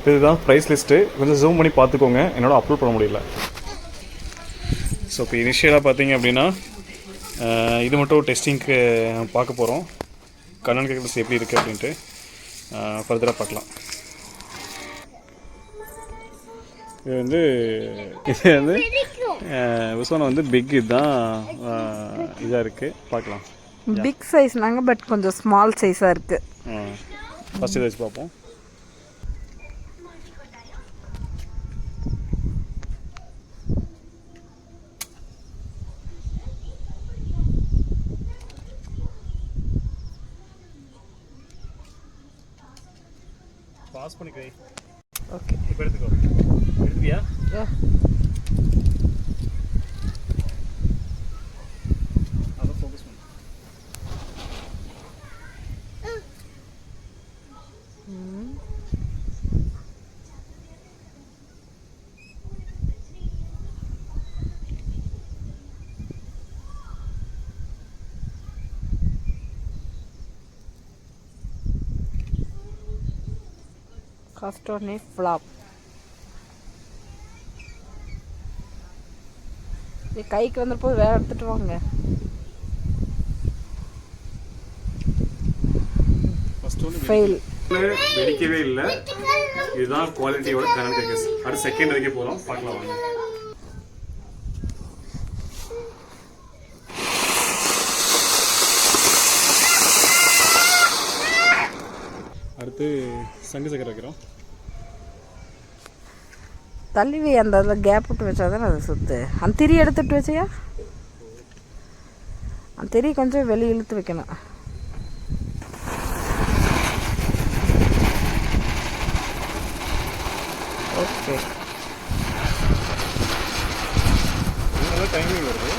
இதுதான் price list. கொஞ்சம் zoom பண்ணி பார்த்துக்கோங்க, என்னோட அப்லோட் பண்ண முடியல. ஸோ இப்போ இனிஷியலாக பார்த்தீங்க அப்படின்னா இது மட்டும் டெஸ்டிங்க்கு பார்க்க போகிறோம். கண்ணன் கேக்லஸ் எப்படி இருக்குது அப்படின்ட்டு ஃபர்தராக பார்க்கலாம். இது வந்து விஸ்வானம் வந்து பிக் இதுதான் இதாக இருக்குது, பார்க்கலாம். பிக் சைஸ்னாங்க, பட் கொஞ்சம் ஸ்மால் சைஸாக இருக்குது. ஃபஸ்ட் இதை வச்சு பார்ப்போம். பாஸ் பண்ணிக்கிறே. ஓகே, இப்போ எடுத்துக்கோ. எடுத்துக்கியா? அதை ஃபோக்கஸ் பண்ணு. First one flop. கைக்கு வந்துட்டு போய் வேற எடுத்துட்டு வாங்க. ஃபெயில். வெடிக்கவே இல்லை. இதுதான் குவாலிட்டியோட கண்ணன் கேக்கஸ். அடுத்து செகண்ட் வரைக்கும் போகிறோம், பார்க்கலாம் வாங்க. அடுத்து சங்கு சக்கரை வைக்கிறோம். தள்ளி அந்த கேப் விட்டு வச்சா தானே அதை சுற்று. அந்த திரி எடுத்துட்டு வச்சியா? அந்த திரி கொஞ்சம் வெளியே இழுத்து வைக்கணும். ஓகே, டைமிங் வருது.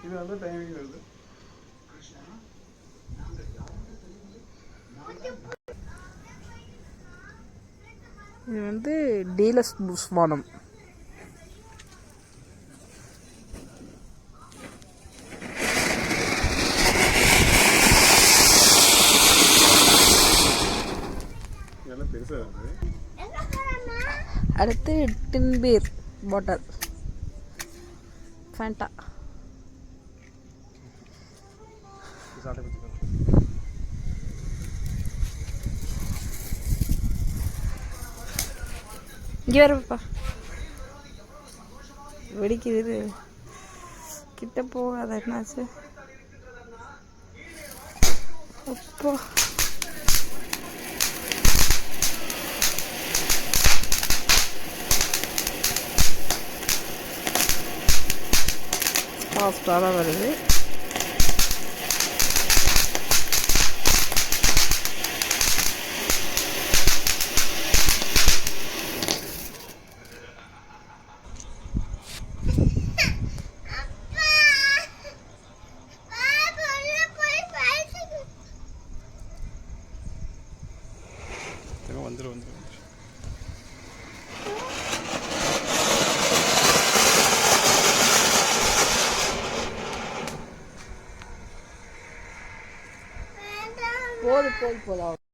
இது நல்ல டைமிங் வருது. இது வந்து டீலக்ஸ் புஷ்வானம். பெருசா இருக்கு. அடுத்து டின் பீர் பாட்டில் ஃபேண்டா. இங்கே வரப்பா, வெடிக்குது. கிட்ட போகாத, என்னாச்சு? அப்போ ஃபாஸ்ட்டாக தான் வருது. வந்துடும். போதும்.